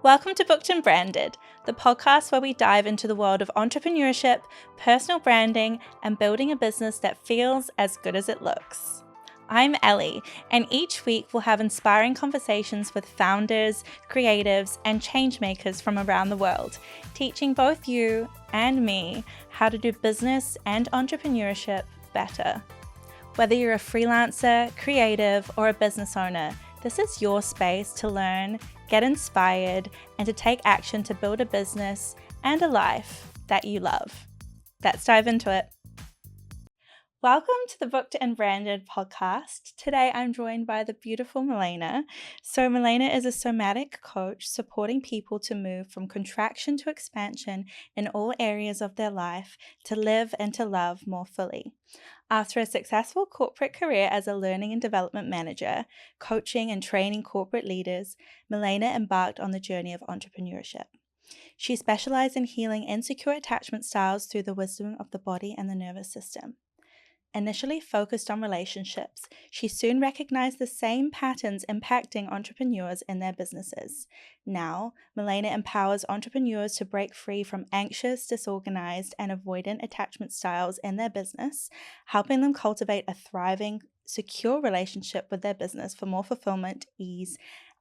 Welcome to Booked and Branded, the podcast where we dive into the world of entrepreneurship, personal branding, and building a business that feels as good as it looks. I'm Ellie, and each week we'll have inspiring conversations with founders, creatives, and changemakers from around the world, teaching both you and me how to do business and entrepreneurship better. Whether you're a freelancer, creative, or a business owner, this is your space to learn, get inspired, and to take action to build a business and a life that you love. Let's dive into it. Welcome to the Booked and Branded podcast. Today I'm joined by the beautiful Milena. So Milena is a somatic coach supporting people to move from contraction to expansion in all areas of their life to live and to love more fully. After a successful corporate career as a learning and development manager, coaching and training corporate leaders, Milena embarked on the journey of entrepreneurship. She specialized in healing insecure attachment styles through the wisdom of the body and the nervous system. Initially focused on relationships, she soon recognized the same patterns impacting entrepreneurs in their businesses. Now, Milena empowers entrepreneurs to break free from anxious, disorganized, and avoidant attachment styles in their business, helping them cultivate a thriving, secure relationship with their business for more fulfillment, ease,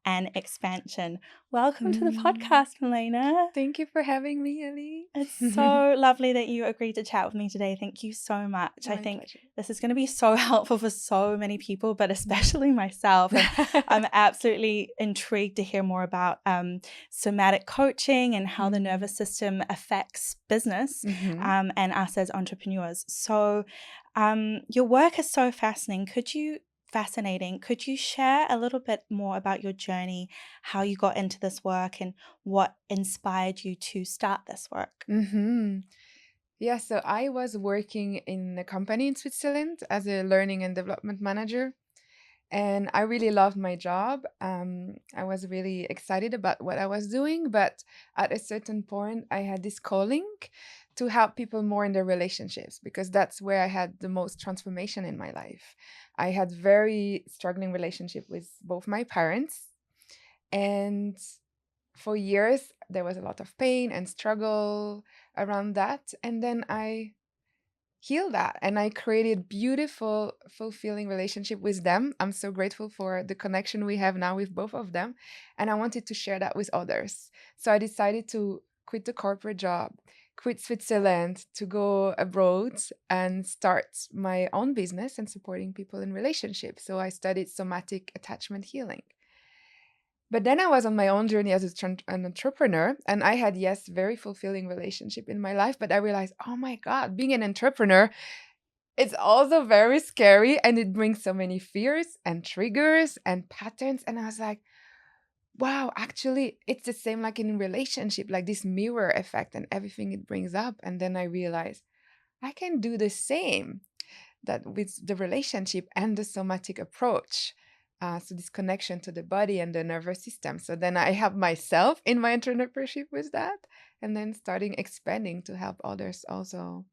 and expansion. Welcome to the podcast, Milena. Thank you for having me, Ellie. It's so lovely that you agreed to chat with me today. Thank you so much. My I think pleasure. this is going to be so helpful for so many people, but especially myself. And I'm absolutely intrigued to hear more about somatic coaching and how the nervous system affects business and us as entrepreneurs. So your work is so fascinating. Could you share a little bit more about your journey, how you got into this work and what inspired you to start this work? Yeah, so I was working in a company in Switzerland as a learning and development manager, and I really loved my job. I was really excited about what I was doing, but at a certain point, I had this calling to help people more in their relationships because that's where I had the most transformation in my life. I had very struggling relationship with both my parents, and for years there was a lot of pain and struggle around that, and then I healed that and I created beautiful fulfilling relationship with them. I'm so grateful for the connection we have now with both of them, and I wanted to share that with others. So I decided to quit the corporate job, quit Switzerland to go abroad and start my own business and supporting people in relationships. So I studied somatic attachment healing. But then I was on my own journey as an entrepreneur, and I had, yes, very fulfilling relationship in my life. But I realized, oh my God, being an entrepreneur, it's also very scary, and it brings so many fears and triggers and patterns. And I was like, wow, actually, it's the same like in relationship, like this mirror effect and everything it brings up. And then I realized I can do the same that with the relationship and the somatic approach. So this connection to the body and the nervous system. So then I help myself in my entrepreneurship with that, and then starting expanding to help others also,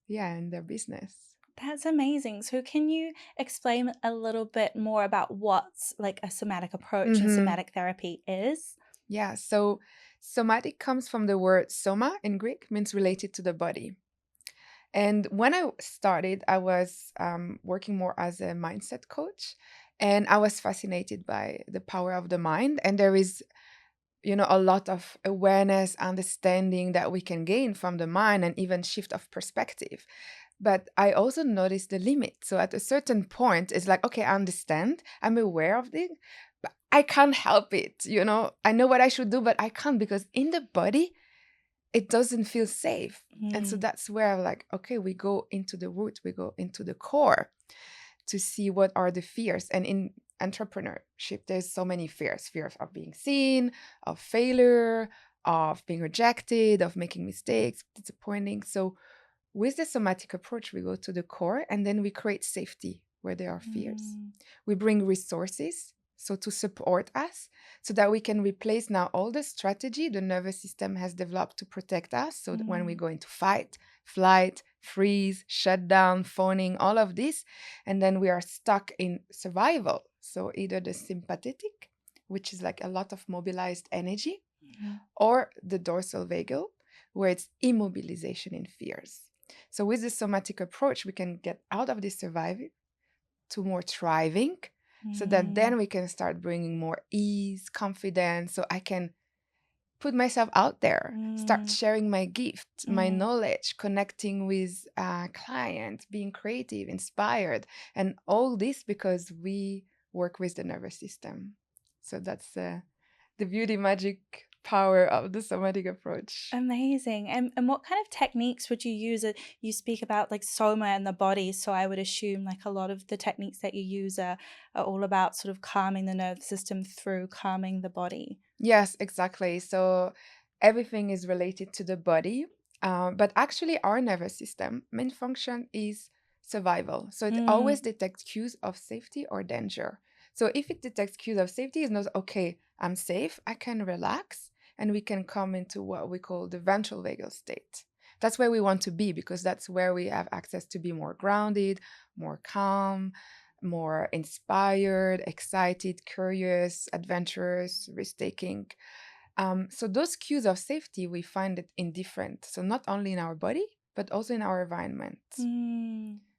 yeah, in their business. That's amazing. So can you explain a little bit more about what like a somatic approach and somatic therapy is? Yeah, so somatic comes from the word soma in Greek, means related to the body. And when I started, I was working more as a mindset coach, and I was fascinated by the power of the mind. And there is, a lot of awareness, understanding that we can gain from the mind and even shift of perspective. But I also noticed the limit. So at a certain point, it's like, okay, I understand, I'm aware of it, but I can't help it. I know what I should do, but I can't because in the body, it doesn't feel safe. And so that's where I'm like, okay, we go into the root, we go into the core to see what are the fears. And in entrepreneurship, there's so many fears: fear of being seen, of failure, of being rejected, of making mistakes, disappointing. So with the somatic approach, we go to the core and then we create safety where there are fears. We bring resources, so to support us, so that we can replace now all the strategy the nervous system has developed to protect us. So that when we go into fight, flight, freeze, shutdown, phoning, all of this, and then we are stuck in survival. So either the sympathetic, which is like a lot of mobilized energy, or the dorsal vagal, where it's immobilization in fears. So with the somatic approach, we can get out of this surviving to more thriving, so that then we can start bringing more ease, confidence, so I can put myself out there, start sharing my gift, my knowledge, connecting with clients, being creative, inspired, and all this because we work with the nervous system. So that's the beauty magic power of the somatic approach. Amazing. And what kind of techniques would you use? You speak about like soma and the body, so I would assume like a lot of the techniques that you use are all about sort of calming the nervous system through calming the body. Yes, exactly. So everything is related to the body, but actually our nervous system main function is survival. So it always detects cues of safety or danger. So if it detects cues of safety, it knows, okay, I'm safe, I can relax, and we can come into what we call the ventral vagal state. That's where we want to be, because that's where we have access to be more grounded, more calm, more inspired, excited, curious, adventurous, risk-taking. So those cues of safety, we find it in different. So not only in our body, but also in our environment.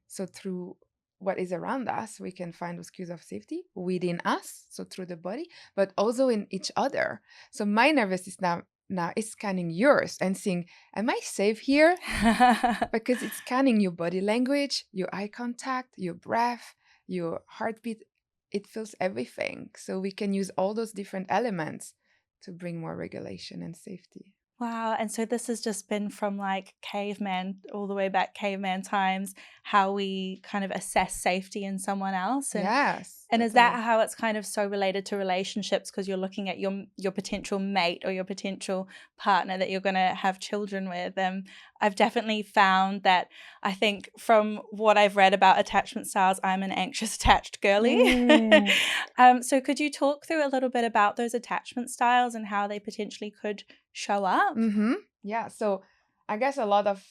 So through what is around us, we can find those cues of safety within us, so through the body, but also in each other. So my nervous system now is scanning yours and seeing, am I safe here? Because it's scanning your body language, your eye contact, your breath, your heartbeat. It feels everything. So we can use all those different elements to bring more regulation and safety. Wow. And so this has just been from like caveman, all the way back caveman times, how we kind of assess safety in someone else. Yes. And is that how it's kind of so related to relationships, because you're looking at your potential mate or your potential partner that you're going to have children with? I've definitely found that, I think from what I've read about attachment styles, I'm an anxious attached girly. So could you talk through a little bit about those attachment styles and how they potentially could show up? Yeah. So I guess a lot of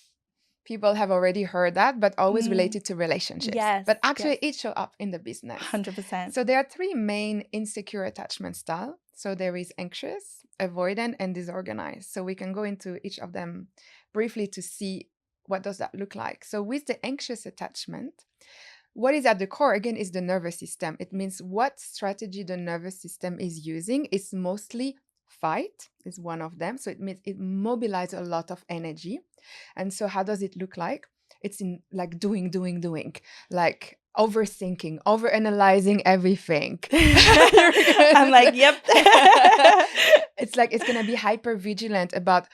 people have already heard that, but always related to relationships. Yes, but actually, yes. it show up in the business. 100%. So there are three main insecure attachment style. So there is anxious, avoidant, and disorganized. So we can go into each of them briefly to see what does that look like. So with the anxious attachment, what is at the core again is the nervous system. It means what strategy the nervous system is using is mostly fight is one of them. So it means it mobilizes a lot of energy. And so how does it look like? It's in like doing, like overthinking, overanalyzing everything. I'm like, yep. It's like it's gonna be hyper vigilant about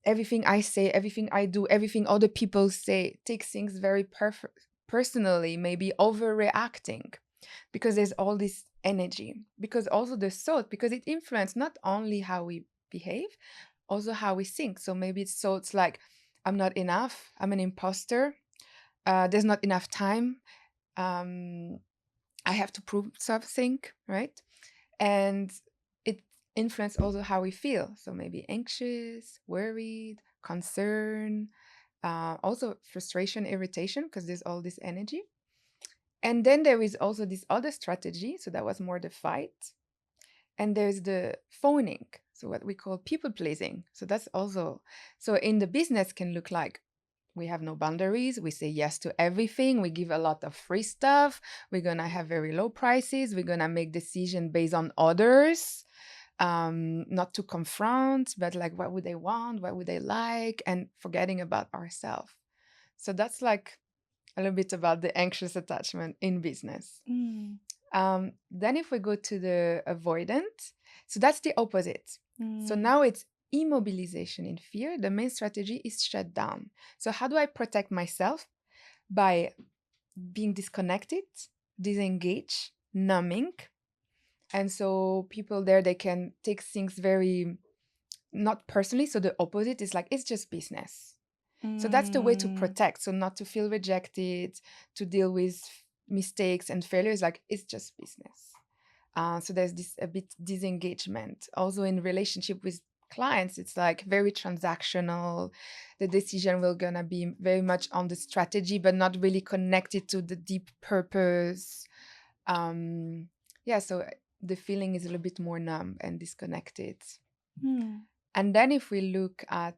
everything I say, everything I do, everything other people say. Take things very personally, maybe overreacting, because there's all this energy. Because also the thought, because it influences not only how we behave, also how we think. So maybe it's thoughts like, I'm not enough, I'm an imposter, there's not enough time, I have to prove something, right? And it influences also how we feel. So maybe anxious, worried, concern, also frustration, irritation, because there's all this energy. And then there is also this other strategy. So that was more the fight. And there's the phoning, so what we call people pleasing. So that's also, so in the business can look like we have no boundaries. We say yes to everything. We give a lot of free stuff. We're going to have very low prices. We're going to make decisions based on others, not to confront, but like what would they want? What would they like? And forgetting about ourselves. So that's like a little bit about the anxious attachment in business. Then if we go to the avoidant, so that's the opposite. So now it's immobilization in fear. The main strategy is shut down. So how do I protect myself? By being disconnected, disengaged, numbing. And so people there, they can take things very not personally. So the opposite is like, it's just business. So that's the way to protect. So not to feel rejected, to deal with mistakes and failures, like it's just business. So there's this a bit disengagement. Also in relationship with clients, it's like very transactional. The decision will gonna be very much on the strategy, but not really connected to the deep purpose. So the feeling is a little bit more numb and disconnected. And then if we look at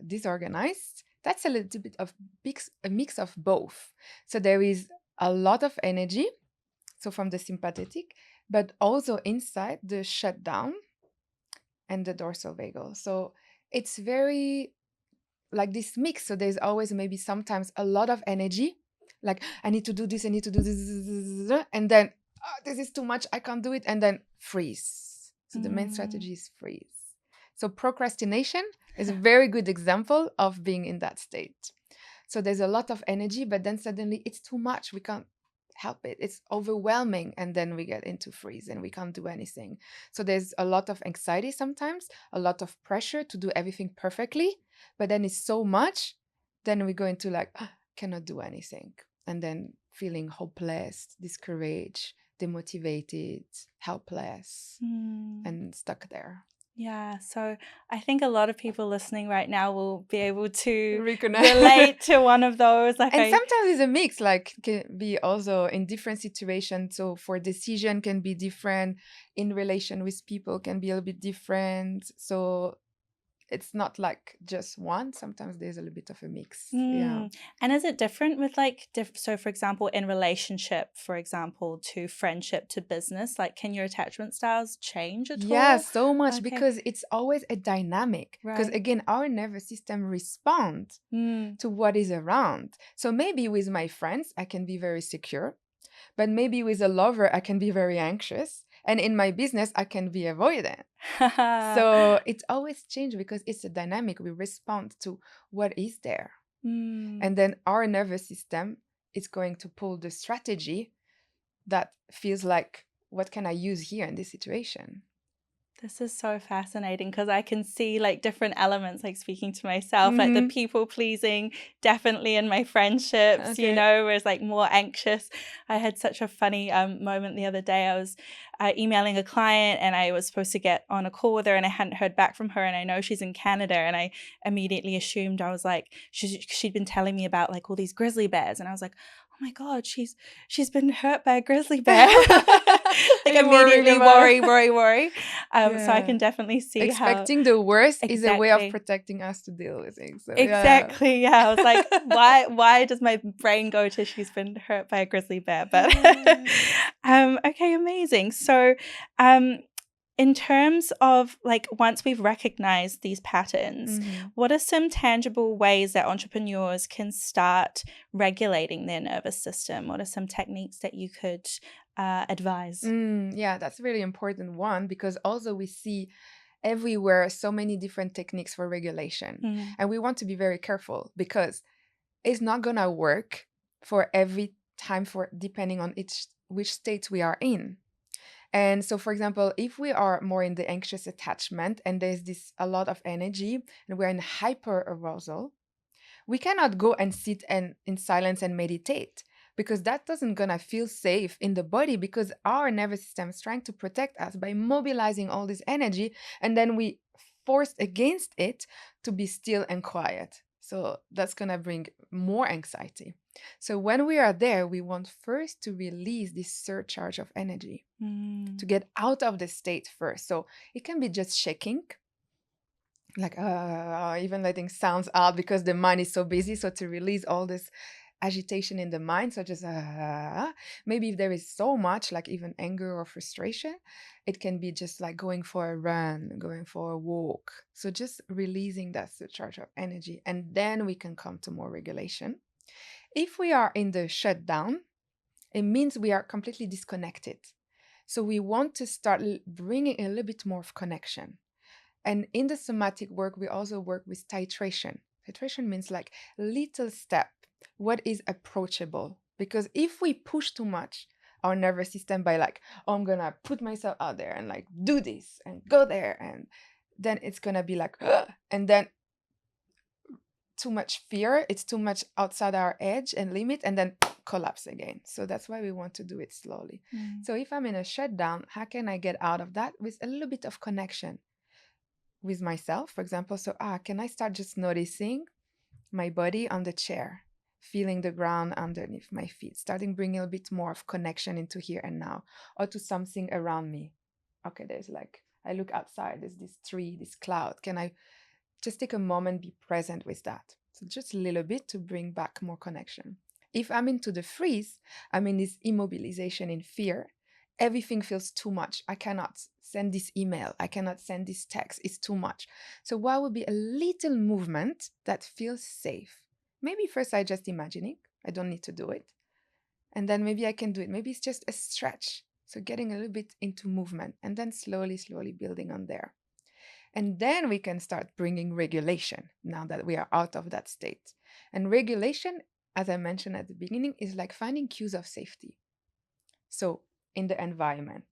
disorganized, that's a little bit of a mix of both. So there is a lot of energy, so from the sympathetic, but also inside the shutdown and the dorsal vagal. So it's very like this mix. So there's always maybe sometimes a lot of energy, like I need to do this, I need to do this, and then this is too much, I can't do it, and then freeze. So the main strategy is freeze. So procrastination is a very good example of being in that state. So there's a lot of energy, but then suddenly it's too much. We can't help it. It's overwhelming. And then we get into freeze and we can't do anything. So there's a lot of anxiety sometimes, a lot of pressure to do everything perfectly. But then it's so much, then we go into like, cannot do anything. And then feeling hopeless, discouraged, demotivated, helpless, and stuck there. Yeah, so I think a lot of people listening right now will be able to Reconnect. relate to one of those. Like, and sometimes it's a mix, like can be also in different situations. So for decision can be different, in relation with people can be a little bit different. So it's not like just one. Sometimes there's a little bit of a mix. Yeah. And is it different with like, so for example, in relationship, for example, to friendship, to business, like can your attachment styles change at all? Yeah, so much, because it's always a dynamic. Because Right. again, our nervous system responds to what is around. So maybe with my friends, I can be very secure, but maybe with a lover, I can be very anxious. And in my business, I can be avoidant. So it's always changed because it's a dynamic. We respond to what is there. And then our nervous system is going to pull the strategy that feels like, what can I use here in this situation? This is so fascinating because I can see like different elements, like speaking to myself, like the people pleasing, definitely in my friendships, you know, where it's like more anxious. I had such a funny moment the other day. I was emailing a client and I was supposed to get on a call with her and I hadn't heard back from her. And I know she's in Canada, and I immediately assumed, I was like, she'd been telling me about like all these grizzly bears. And I was like, oh my God, she's been hurt by a grizzly bear. Like immediately worry. So I can definitely see expecting the worst is a way of protecting us to deal with things. So, exactly. Yeah. I was like, why does my brain go to she's been hurt by a grizzly bear? But okay, amazing. So in terms of like, once we've recognized these patterns, what are some tangible ways that entrepreneurs can start regulating their nervous system? What are some techniques that you could advise? Yeah, that's a really important one, because also we see everywhere so many different techniques for regulation. And we want to be very careful, because it's not going to work for every time, for depending on which state we are in. And so, for example, if we are more in the anxious attachment and there's a lot of energy and we're in hyper arousal, we cannot go and sit in silence and meditate, because that doesn't gonna feel safe in the body, because our nervous system is trying to protect us by mobilizing all this energy, and then we forced against it to be still and quiet. So that's gonna bring more anxiety. So when we are there, we want first to release this surcharge of energy, to get out of the state first. So it can be just shaking, like even letting sounds out, because the mind is so busy. So to release all this agitation in the mind, so just maybe if there is so much, like even anger or frustration, it can be just like going for a run, going for a walk. So just releasing that surcharge of energy, and then we can come to more regulation. If we are in the shutdown, it means we are completely disconnected. So we want to start bringing a little bit more of connection. And in the somatic work, we also work with titration. Titration means like little step, what is approachable. Because if we push too much our nervous system by like, oh, I'm going to put myself out there and like do this and go there, and then it's going to be like, and then too much fear, it's too much outside our edge and limit, and then collapse again. So that's why we want to do it slowly. So if I'm in a shutdown, how can I get out of that with a little bit of connection with myself, for example? So can I start just noticing my body on the chair, feeling the ground underneath my feet, starting bringing a bit more of connection into here and now, or to something around me. Okay, there's like I look outside, there's this tree, this cloud. Can I just take a moment, be present with that? So just a little bit to bring back more connection. If I'm into the freeze, I'm in this immobilization in fear. Everything feels too much. I cannot send this email. I cannot send this text. It's too much. So what would be a little movement that feels safe? Maybe first I just imagine it. I don't need to do it. And then maybe I can do it. Maybe it's just a stretch. So getting a little bit into movement and then slowly, slowly building on there. And then we can start bringing regulation now that we are out of that state. And regulation, as I mentioned at the beginning, is like finding cues of safety. So in the environment,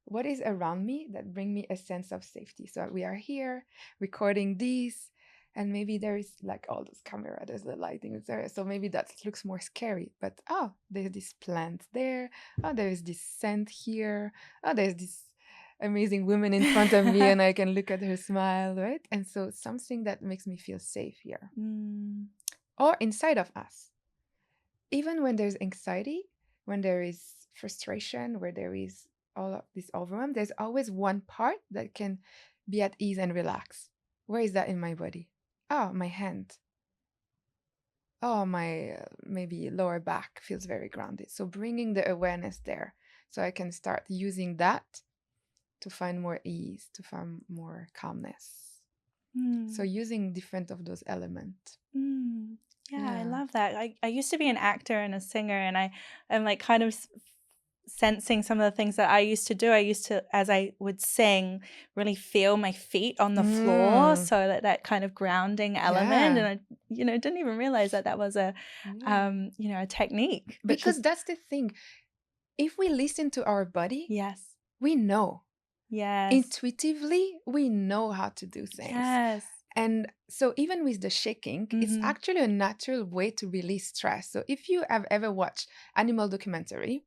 what is around me that bring me a sense of safety? So we are here recording these, and maybe there is like all those camera, there's the lighting is there. So maybe that looks more scary, but oh, there's this plant there. Oh, there's this scent here. Oh, there's this amazing woman in front of me and I can look at her smile, right? And so something that makes me feel safe here. Or inside of us. Even when there's anxiety, when there is frustration, where there is all of this overwhelm, there's always one part that can be at ease and relax. Where is that in my body? Oh, my hand. Oh, my maybe lower back feels very grounded. So bringing the awareness there so I can start using that to find more ease, to find more calmness. So using different of those elements. Yeah, I love that. I used to be an actor and a singer, and I'm like kind of sensing some of the things that I used to do. I used to, as I would sing, really feel my feet on the floor, so that kind of grounding element. And I, didn't even realize that was a, a technique. Because that's the thing. If we listen to our body, yes, we know. Yes. Intuitively, we know how to do things. Yes. And so even with the shaking, it's actually a natural way to release stress. So if you have ever watched animal documentary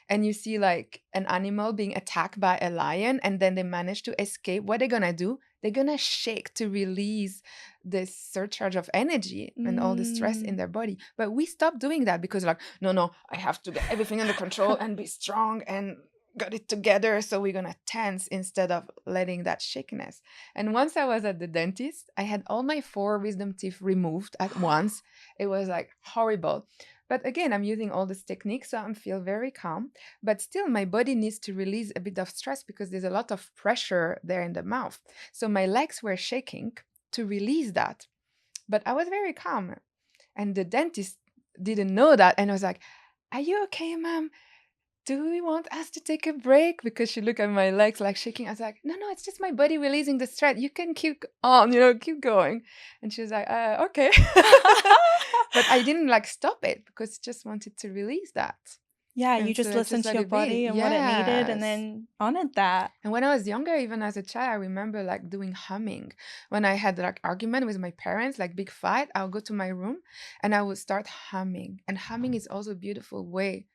and you see like an animal being attacked by a lion and then they manage to escape, what they're going to do? They're going to shake to release this surcharge of energy and all the stress in their body. But we stop doing that because like, no, I have to get everything under control and be strong and got it together, so we're gonna tense instead of letting that shakiness. And once I was at the dentist, I had all my 4 wisdom teeth removed at once. It was like horrible. But again, I'm using all this technique, so I feel very calm. But still, my body needs to release a bit of stress because there's a lot of pressure there in the mouth. So my legs were shaking to release that. But I was very calm. And the dentist didn't know that. And I was like, "Are you okay, ma'am? Do we want us to take a break?" Because she looked at my legs like shaking. I was like, no, it's just my body releasing the stress. You can keep on, keep going. And she was like, okay. But I didn't like stop it because I just wanted to release that. Yeah, you just listened to your body and what it needed and then honored that. And when I was younger, even as a child, I remember like doing humming. When I had like argument with my parents, like big fight, I'll go to my room and I would start humming. And humming is also a beautiful way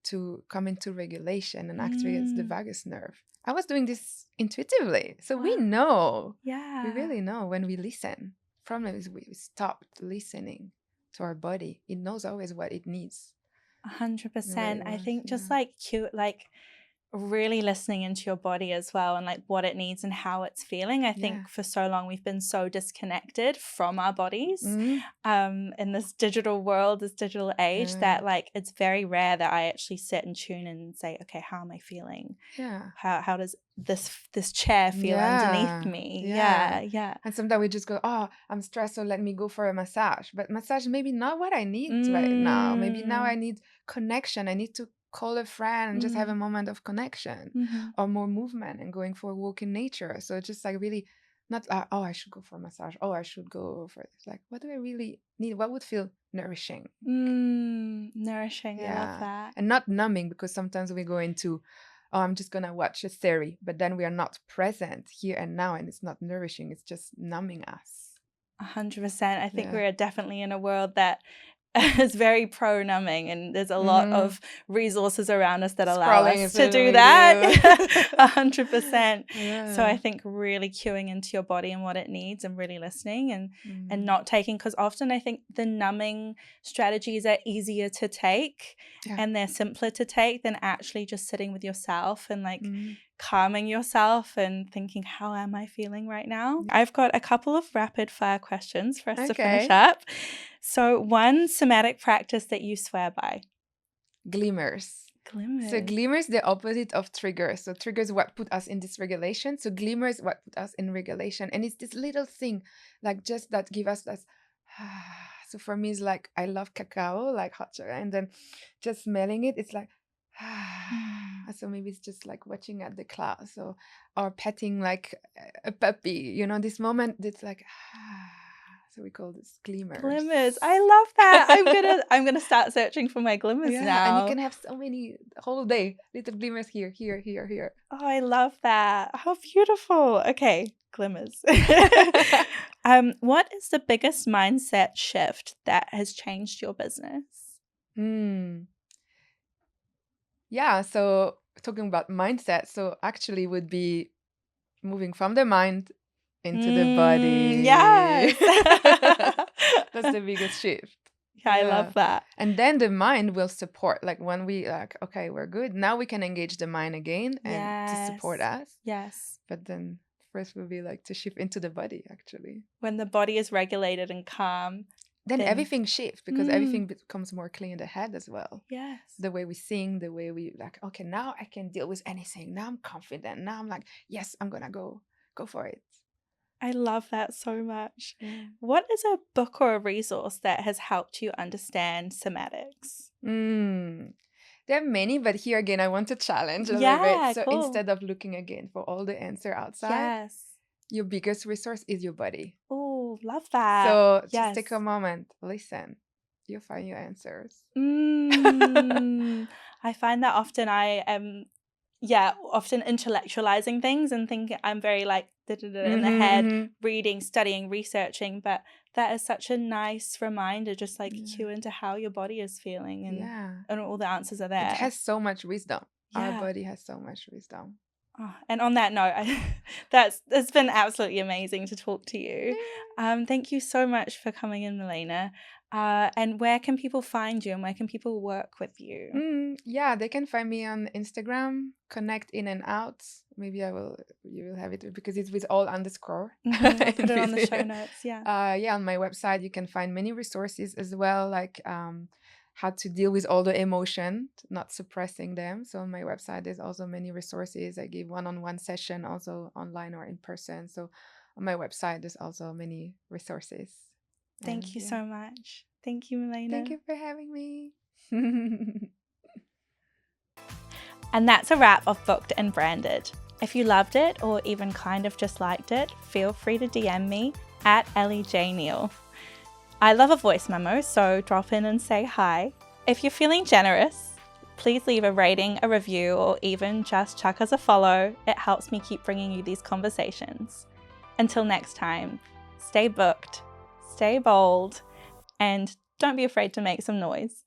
to come into regulation and activate the vagus nerve. I was doing this intuitively. So we know. Yeah. We really know when we listen. Problem is we stopped listening to our body. It knows always what it needs. 100%. I think just like really listening into your body as well and like what it needs and how it's feeling. I think for so long we've been so disconnected from our bodies in this digital world, this digital age, that like it's very rare that I actually sit and tune in and say, okay, how am I feeling? How does this chair feel underneath me? Yeah. And sometimes we just go, oh, I'm stressed, so let me go for a massage. But massage maybe not what I need right now. Maybe now I need connection. I need to call a friend and just have a moment of connection or more movement and going for a walk in nature. So it's just like really not oh, I should go for a massage. Oh, I should go for this. Like, what do I really need? What would feel nourishing? Nourishing. I love that. And not numbing, because sometimes we go into, oh, I'm just going to watch a series, but then we are not present here and now, and it's not nourishing. It's just numbing us. 100%. I think we're definitely in a world that is very pro-numbing, and there's a lot of resources around us that allow Scrolling us to social do that. media. 100%. So I Yeah. think really cueing into your body and what it needs, and really listening, and Mm. not taking, because often I think the numbing strategies are easier to take Yeah. and they're simpler to take than actually just sitting with yourself and like Mm. calming yourself and thinking, how am I feeling right now? I've got a couple of rapid fire questions for us to finish Okay. up. So, one somatic practice that you swear by. Glimmers. So Glimmers. glimmers, the opposite of triggers. So triggers what put us in dysregulation. So glimmers what put us in regulation. And it's this little thing, like just that give us that. So for me, it's like I love cacao, like hot chocolate, and then just smelling it, it's like. So maybe it's just like watching at the clouds, or petting like a puppy. You know, this moment, it's like. So we call this glimmers. Glimmers. I love that. I'm gonna start searching for my glimmers Yeah, now. and you can have so many the whole day. Little glimmers here, here, here, here. Oh, I love that. How beautiful. Okay, glimmers. What is the biggest mindset shift that has changed your business? Yeah, so talking about mindset, so actually would be moving from the mind into the body. Yes. That's the biggest shift. Yeah, I love that. And then the mind will support. Like when we like, okay, we're good. Now we can engage the mind again and to support us. Yes. But then first will be like to shift into the body, actually. When the body is regulated and calm, then everything shifts, because everything becomes more clear in the head as well. Yes. The way we sing, the way we like, okay, now I can deal with anything. Now I'm confident. Now I'm like, yes, I'm gonna go for it. I love that so much. What is a book or a resource that has helped you understand somatics? There are many, but here again, I want to challenge a little bit. So instead of looking again for all the answer outside, your biggest resource is your body. Oh, love that. So just take a moment, listen. You'll find your answers. I find that often I am, often intellectualizing things and thinking I'm very like in the head, reading, studying, researching, but that is such a nice reminder, just like cue into how your body is feeling, and all the answers are there. It has so much wisdom. Our body has so much wisdom. Oh, and on that note, it's been absolutely amazing to talk to you. Thank you so much for coming in, Milena. And where can people find you, and where can people work with you? They can find me on Instagram, Connect In and Out. Maybe you will have it because it's with all underscore. I'll put it on the show notes. On my website you can find many resources as well, like how to deal with all the emotion, not suppressing them. So on my website there's also many resources. I give one-on-one session also online or in person. So on my website there's also many resources. Thank you so much. Thank you, Milena. Thank you for having me. And that's a wrap of Booked and Branded. If you loved it or even kind of just liked it, feel free to DM me at EllieJNeil. I love a voice memo, so drop in and say hi. If you're feeling generous, please leave a rating, a review, or even just chuck us a follow. It helps me keep bringing you these conversations. Until next time, stay booked, stay bold, and don't be afraid to make some noise.